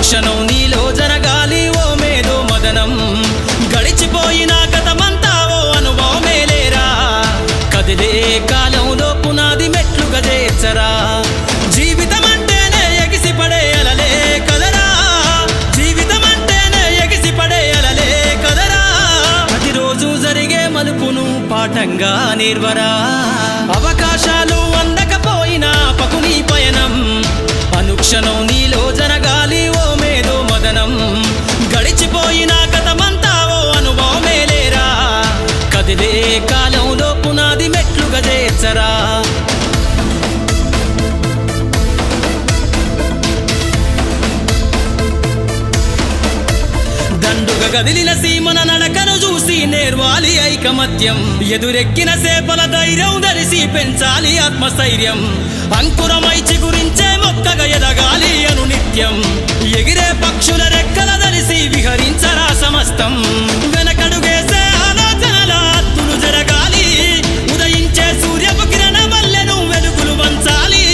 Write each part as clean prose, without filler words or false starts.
అనుక్షణం నీలో జరగాలి ఓ మేధో మదనం గడిచిపోయిన గతమంతా ఓ అనుభవమే లేరా కదిలే కాలంలో పునాది మెట్లుగా చేర్చరా జీవితం అంటేనే ఎగిసిపడే అలలే కదరా జీవితం అంటేనే ఎగిసిపడే అలలే కదరా ప్రతిరోజు జరిగే మలుపును పాఠంగా నిర్వరా అవకాశాలు అందకపోయినా పకుని పయనం అనుక్షణం నీలో జరగాలి ఓ మేధో మదనం గడిచిపోయిన గతమంతా ఓ అనుభవమే లేరా కదిలే కాలంలో పునాది మెట్లుగా చేర్చరా దండుగా గదిలిన సీమన నడకను చూసి నేర్వాలి ఐకమత్యం ఎదురెక్కిన సేపల ధైర్యం ధరిసి పెంచాలి ఆత్మస్థైర్యం అంకురమై చిగురించే మొక్కగా ఎదగాలి అను నిత్యం ఎగిరే పక్షుల రెక్కల ధరిసి విహరించరా సమస్తం వెనకడుగేసే ఆలోచనల అత్తులు జరగాలి ఉదయించే సూర్యపు కిరణ వల్లెను వెలుగులు వంచాలి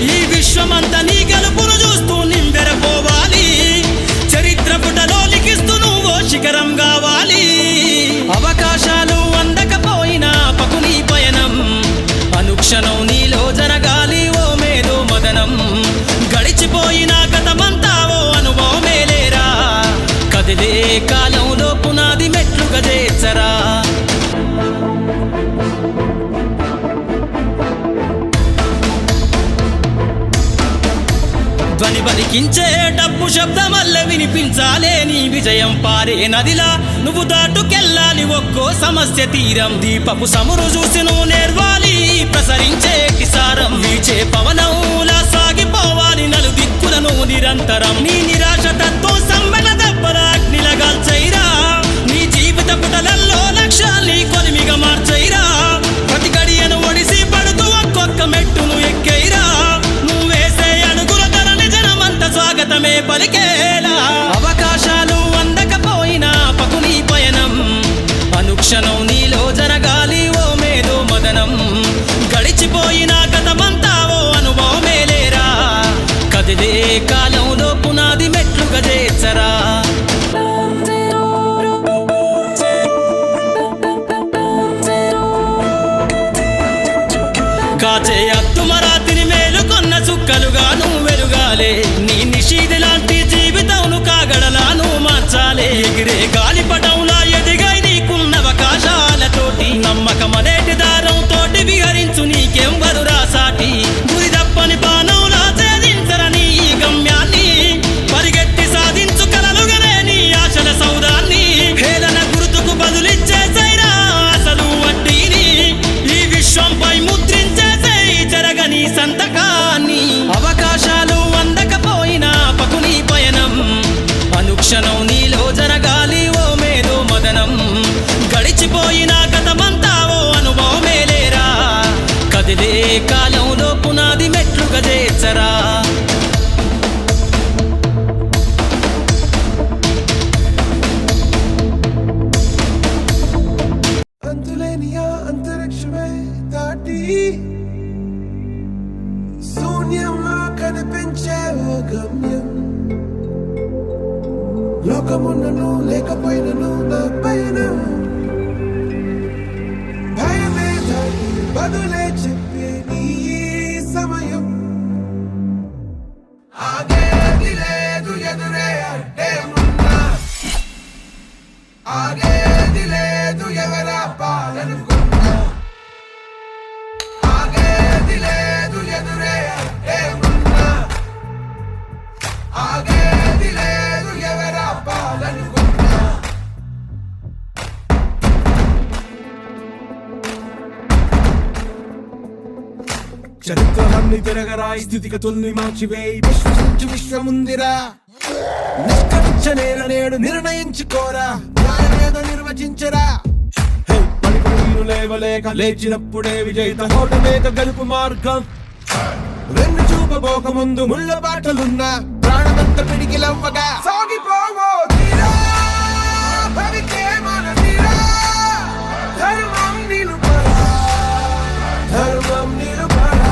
ఈ విశ్వమంతా నీ గెలుపును చూస్తూ నింబెరపోవాలి చరిత్ర పుటలో లిఖిస్తూ నువ్వు శిఖరం కావాలి అవకాశాలు అందకపోయినా పకుని పయనం అనుక్షణం నీలో జరగాలి ఓ మేధో మదనం గడిచిపోయిన గతమంతా ఓ అనుభవమే లేరా కదిలే కాలంలో పునాది మెట్లుగా చేర్చరా ధ్వని పలికించే డప్పు శబ్దమల్ల వినిపించాలే నీ విజయం పారే నదిలా నువ్వు దాటుకెళ్ళాలి ఒక్కో సమస్య తీరం దీపపు సమురు చూసి నువ్వు నేర్వాలి ప్రసరించే కిసారం వీచే పవనంలా సాగిపోవాలి నలు దిక్కులను నిరంతరం నీ నిరాశ తత్వం సంబల దెబ్బల అగ్నిలగాల్చైరా నీ జీవిత పుటలల్లో లక్ష్యాల్ని కొలిమిగా మార్చైరా ప్రతి గడియను ఒడిసి పడుతూ ఒక్కొక్క మెట్టును ఎక్కైరా నువ్వేసే అడుగుల ధరని జనమంత స్వాగతమే పలికేలా అవకాశాలు అందకపోయినా పకుని పయనం అనుక్షణం నీలో జరగాలి ఓ మేధో మదనం గడిచిపోయిన గతమంతా ఓ అనుభవమే లేరా కదిలే కాలంలో పునాది మెట్లుగా చేర్చరా కాచే అత్తుమరాతిని మేలుకొన్న చుక్కలుగా నువ్వు వెలుగాలే నీ నిషీది లాంటి జీవితంను కాగడలాను మార్చాలే ఎగిరే గాలిపటంలా ఎదిగాయి నీకున్న అవకాశాలతోటి నమ్మకమనేటి దారం తోటి విహరించు నీకేం వరురా సాటి గురి తప్పని బాణంలా ఛేదించరని ఈ గమ్యాన్ని పరిగెత్తి సాధించు కలలుగనే నీ ఆశల సౌదాన్ని హేళన గుర్తుకు బదులిచ్చేసైరా అసలు వడ్డీని ఈ విశ్వంపై ముద్రించేసే జరగని సంతకాన్ని అవకాశాలు అందకపోయినా పకుని పయనం అనుక్షణం నీలో జరగాలి ఓ మేధో మదనం గడిచిపోయిన గతమంతా ఓ అనుభవమే లేరా కదిలే కాలంలో పునాది మెట్లుగా చేర్చరా అంతులేనియా అంతరిక్షమే దాటి శూన్యంలో కనిపించే ఓ గమ్యం లోకమున్నను లేకపోయినను నా పైన భయమే దాటి బదులే చెప్పే నీ సమయం ఆగేది లేదు ఎదురే అంటే ఉన్నా ఆగేది లేదు ఎవరా పాలనుకున్నా ఆగేది లేదు ఎదురే అంటే ఉన్నా ఆగేది లేదు ఎవరా పాలనుకున్నా చరిత్రలన్నీ తిరగరాయి స్థితిగతుల్ని మార్చివేయి విశ్వసించు విశ్వముందిరా నిష్కరించనేర నేడు నిర్ణయించుకోరా న్యాయమేదో నిర్వచించరా పడిపోయిను లేవలేక లేచినప్పుడే విజయిత హోటలేక గెలుపు మార్గం వెన్ను చూపబోక ముందు ముళ్ళ బాటలున్నా ప్రాణమంత పిడికిలవ్వగా సాగిపోవో తీరా భవికే మన తీరా ధర్మం నిలుపరా ధర్మం నిలుపరా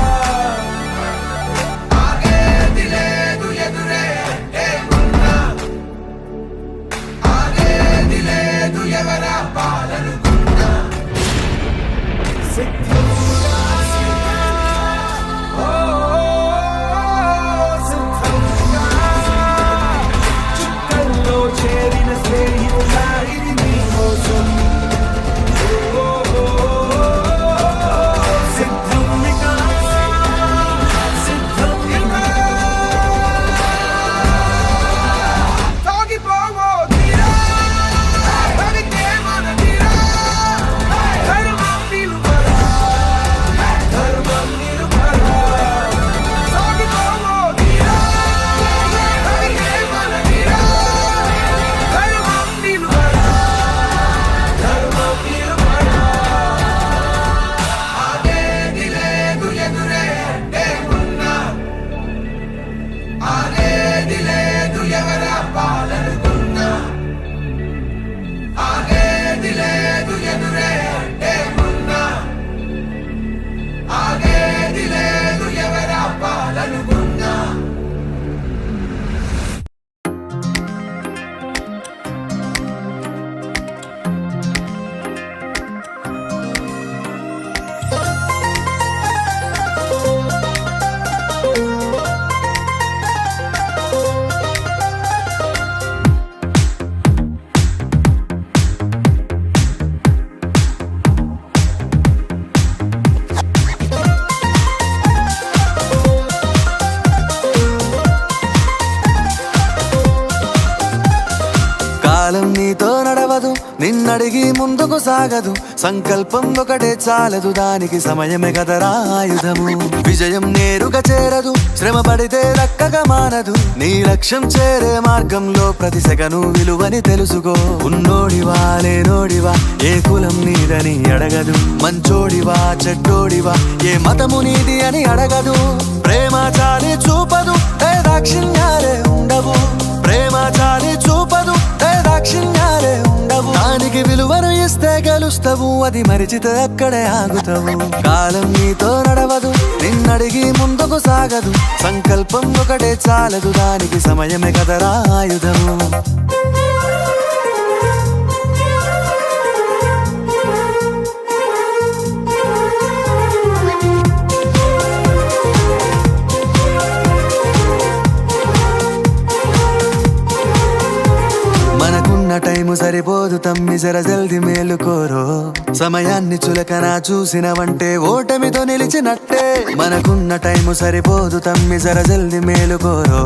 ఆగేది లేదు ఎదురే అంటే ఉన్నా నిన్నడిగి ముందుకు సాగదు, సంకల్పం ఒకటే చాలదు, దానికి సమయమే కదరా ఆయుధము. విజయం నేరుగా చేరదు, శ్రమ పడితే దక్కగా మానదు, నీ లక్ష్యం చేరే మార్గంలో ప్రతి సెకను విలువని తెలుసుకో. ఉన్నోడివా లేనోడివా ఏ కులం నీదని అడగదు, మంచోడివా చెడ్డోడివా ఏ మతము నీది అని అడగదు. ప్రేమ చాలి చూపదు, దాక్షిణ్యాలే ఉండవు, ప్రేమ చాలి చూపదు, దాక్షిణ్యాలే ఉండవు. దానికి విలువను ఇస్తే గెలుస్తావు, అది మరిచితే అక్కడే ఆగుతావు. కాలం నీతో నడవదు, నిన్నడిగి ముందుకు సాగదు, సంకల్పం ఒకటే చాలదు, దానికి సమయమే కదరా ఆయుధము. టైము సరిపోదు తమ్మి, జర జల్ది మేలుకోరో. సమయాన్ని చులకన చూసినవంటే ఓటమితో నిలిచినట్టే. మనకున్న టైము సరిపోదు తమ్మి, జర జల్ది మేలుకోరో.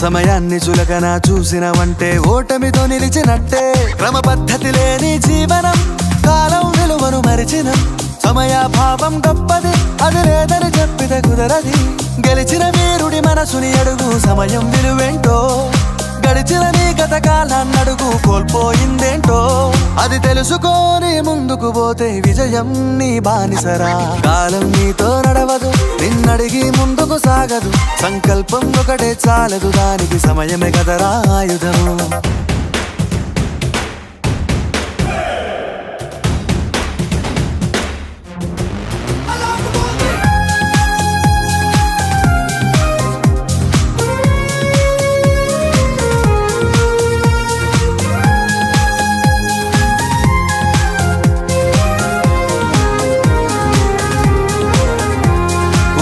సమయాన్ని చులకన చూసినవంటే ఓటమితో నిలిచినట్టే. క్రమ పద్ధతి లేని జీవనం, కాలం విలువను మరిచినం. సమయాభావం గొప్పది, అది లేదని చెప్పితే కుదరది. గెలిచిన వీరుడి మనసుని అడుగు, సమయం విలువేంటో. గడిచిన నీ గత కాలాన్నడుగు, కోల్పోయిందేంటో. అది తెలుసుకొని ముందుకు పోతే విజయం నీ బానిసరా. కాలం నీతో నడవదు, నిన్నడిగి ముందుకు సాగదు, సంకల్పం ఒకటే చాలదు, దానికి సమయమే కదరా ఆయుధము.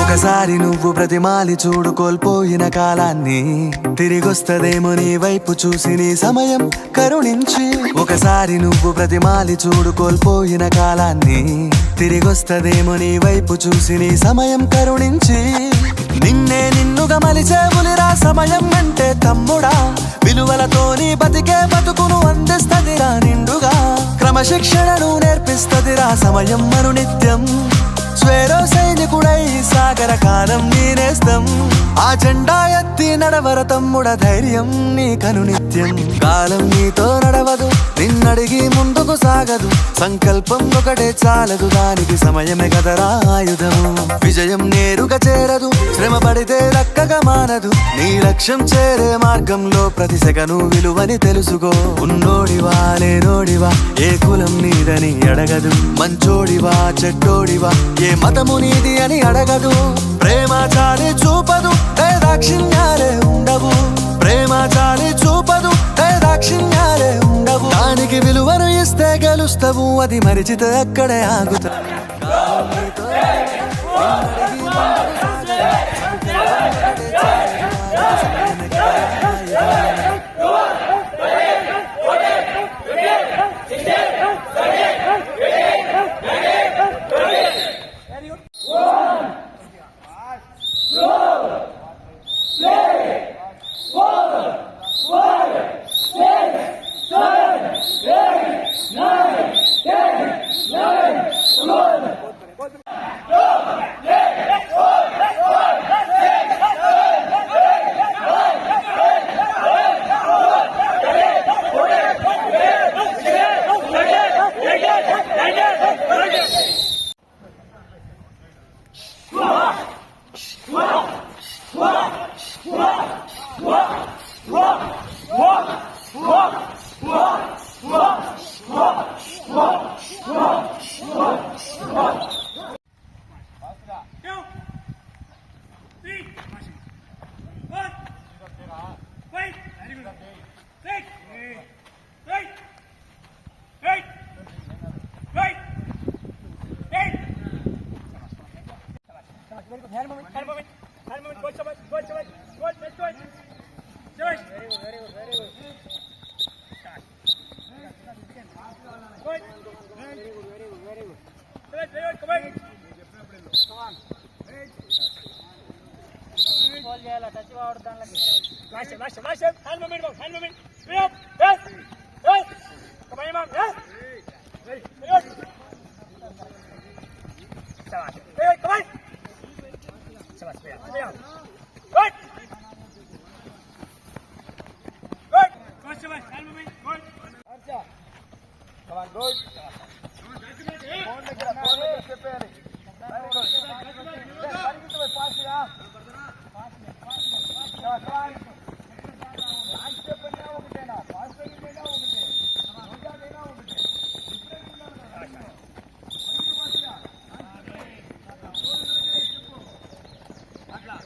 ఒకసారి నువ్వు ప్రతిమాలి చూడు కోల్పోయిన కాలాన్ని, తిరిగొస్తదేమో నీ వైపు చూసి నీ సమయం కరుణించి. ఒకసారి నువ్వు ప్రతిమాలి చూడు కోల్పోయిన కాలాన్ని, తిరిగొస్తదేమో నీ వైపు చూసి నీ సమయం కరుణించి. నిన్నే నిన్నుగా మలిచేవులిరా సమయం అంటే తమ్ముడా. విలువలతోని బతికే బతుకును అందిస్తదిరా నిండుగా. క్రమశిక్షణను నేర్పిస్తదిరా సమయం మరు నిత్యం. స్వేరో సైనికుడై సాగర కాలం నీనేస్తం. ఆ జెండా ఎత్తి నడవర తమ్ముడ, ధైర్యం నీ కను నిత్యం. కాలం నీతో నడవదు, నిన్నడిగి ముందుకు సాగదు, సంకల్పం ఒకటే చాలదు, దానికి సమయమే కదరా ఆయుధము. విజయం నేరుగా చేరదు, శ్రమ పడితే దక్కగా మానదు, నీ లక్ష్యం చేరే మార్గంలో ప్రతి సెకను విలువని తెలుసుకో. ఉన్నోడివా లేనోడివా ఏ కులం నీదని అడగదు, మంచోడివా చెడ్డోడివా ఏ మతము నీది అని అడగదు. ప్రేమ చాలి చూపదు, దాక్షిణ్యాలే ఉండవు, ప్రేమ చాలి చూపదు, దాక్షిణ్యాలే ఉండవు. దానికి విలువను ఇస్తే గెలుస్తావు, అది మరిచితే అక్కడే ఆగుతావు. Hand movement, hand movement, hand movement. Go, Shabbat, go, Shabbat, go, let's go. Shabbat. Very good, very good, very good. Start. Go. Very good, very good, very good. Shabbat, very good, come on. Come on. Ball jayala, touch over dan lagi. Last step, hand movement, hand movement. Way up, yes, yes. Come on, Imam, yes. Ready. Very good. Shabash. Hey, come on. Shabash, Priya. Good. Good. Good, Shabash. Hand moving. Good. Archa. Come on, good. Phone దగ్గర చెప్పేయాలి. Very good. పరిగెత్తు pass రా. Come on. Launch చెప్పినా ఒకటేనా pass అయినా ఒకటే రోజాదైనా ఒకటే అట్లా